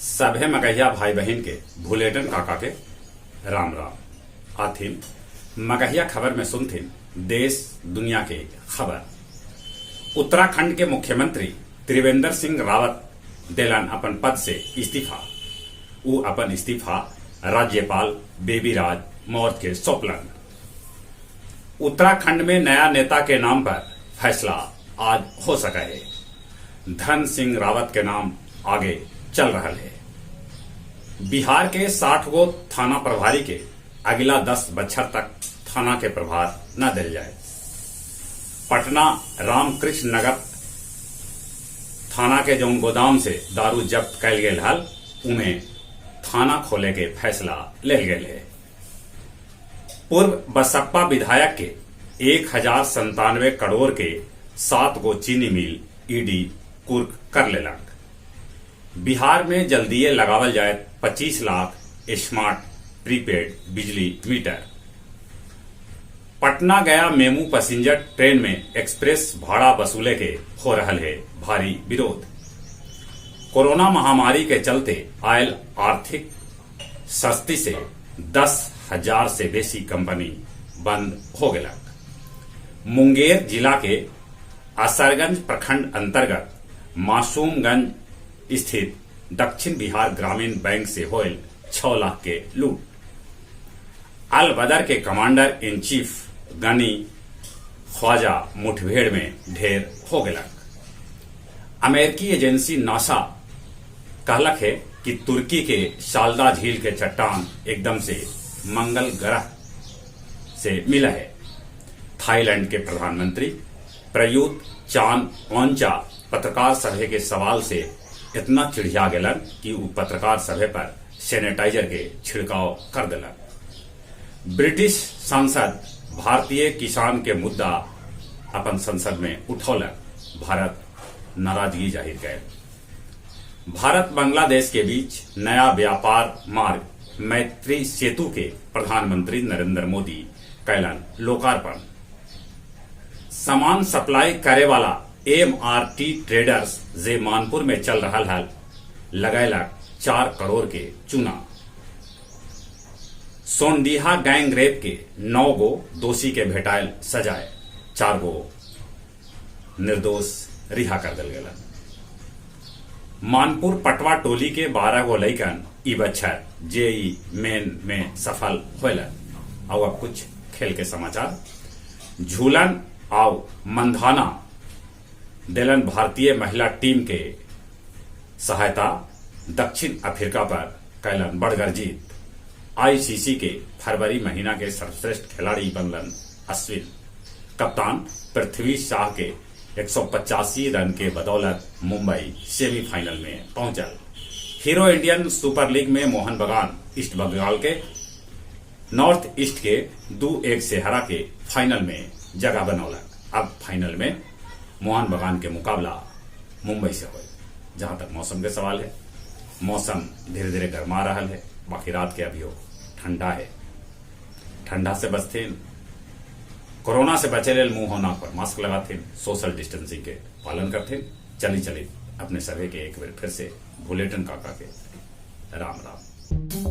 सभे मगहिया भाई बहन के भूलेटन काका के राम राम आथिन मगहिया खबर में सुनथिन देश दुनिया के खबर। उत्तराखंड के मुख्यमंत्री त्रिवेंद्र सिंह रावत देलन अपन पद से इस्तीफा। उ अपन इस्तीफा राज्यपाल बेबी राज मौर्य के सौंपलन। उत्तराखंड में नया नेता के नाम पर फैसला आज हो सका है। धन सिंह रावत के नाम आगे चल रहा है। बिहार के 60 गो थाना प्रभारी के अगला 10 बछर तक थाना के प्रभार न दिल जाए। पटना रामकृष्ण नगर थाना के जौन गोदाम से दारू जब्त कैल गेल हल उन्हें थाना खोले के फैसला लेल गेल है। पूर्व बसपा विधायक के 1097 करोड़ के 7 गो चीनी मिल ईडी कुर्क कर लेलक। बिहार में जल्दीए लगावल जाए 25 लाख स्मार्ट प्रीपेड बिजली मीटर। पटना गया मेमू पैसेंजर ट्रेन में एक्सप्रेस भाड़ा वसूले के हो रहल है भारी विरोध। कोरोना महामारी के चलते आयल आर्थिक सस्ती से 10,000 से बेसी कंपनी बंद हो गयलक। मुंगेर जिला के असरगंज प्रखंड अंतर्गत मासूमगंज स्थित दक्षिण बिहार ग्रामीण बैंक से होयल 6 लाख के लूट। अल बदर के कमांडर इन चीफ गनी ख्वाजा मुठभेड़ में ढेर हो गयलक। अमेरिकी एजेंसी नासा कहलक है कि तुर्की के शालदा झील के चट्टान एकदम से मंगल ग्रह से मिला है। थाईलैंड के प्रधानमंत्री प्रयुत चान ओचा पत्रकार सभा के सवाल से इतना चिढ़िया गेलन कि वो पत्रकार सभा पर सैनिटाइजर के छिड़काव कर दिलन। ब्रिटिश सांसद भारतीय किसान के मुद्दा अपन संसद में उठौलक। भारत नाराजगी जाहिर कैल। भारत बांग्लादेश के बीच नया व्यापार मार्ग मैत्री सेतु के प्रधानमंत्री नरेंद्र मोदी कैलन लोकार्पण। सामान सप्लाई करे वाला MRT ट्रेडर्स जे मानपुर में चल रहा है लगैलक 4 करोड़ के चूना। सोनडीहा गैंग रेप के 9 गो दोषी के भेटायल सजाए, 4 गो निर्दोष रिहा कर दिल गया। मानपुर पटवा टोली के 12 गो लैकन ई बच्चर जेई मेन में सफल होलन। और अब कुछ खेल के समाचार। झूलन और मंधाना दिलन भारतीय महिला टीम के सहायता दक्षिण अफ्रीका पर कैलन बड़गर जीत। ICC के फरवरी महीना के सर्वश्रेष्ठ खिलाड़ी बनलन अश्विन। कप्तान पृथ्वी शाह के 185 रन के बदौलत मुंबई सेमीफाइनल में पहुंचल। हीरो इंडियन सुपर लीग में मोहन बगान ईस्ट बंगाल के नॉर्थ ईस्ट के 2-1 से हरा के फाइनल में जगह बनौलक। अब फाइनल में मोहन बगान के मुकाबला मुंबई से हो। जहां तक मौसम के सवाल है, मौसम धीरे धीरे गर्मा रहा है। बाकी रात के अभी ठंडा है। ठंडा से बचते कोरोना से बचे लेल मुंह होना पर मास्क लगाते, सोशल डिस्टेंसिंग के पालन करते। चली अपने सभी के एक बार फिर से बुलेटिन काका के राम राम।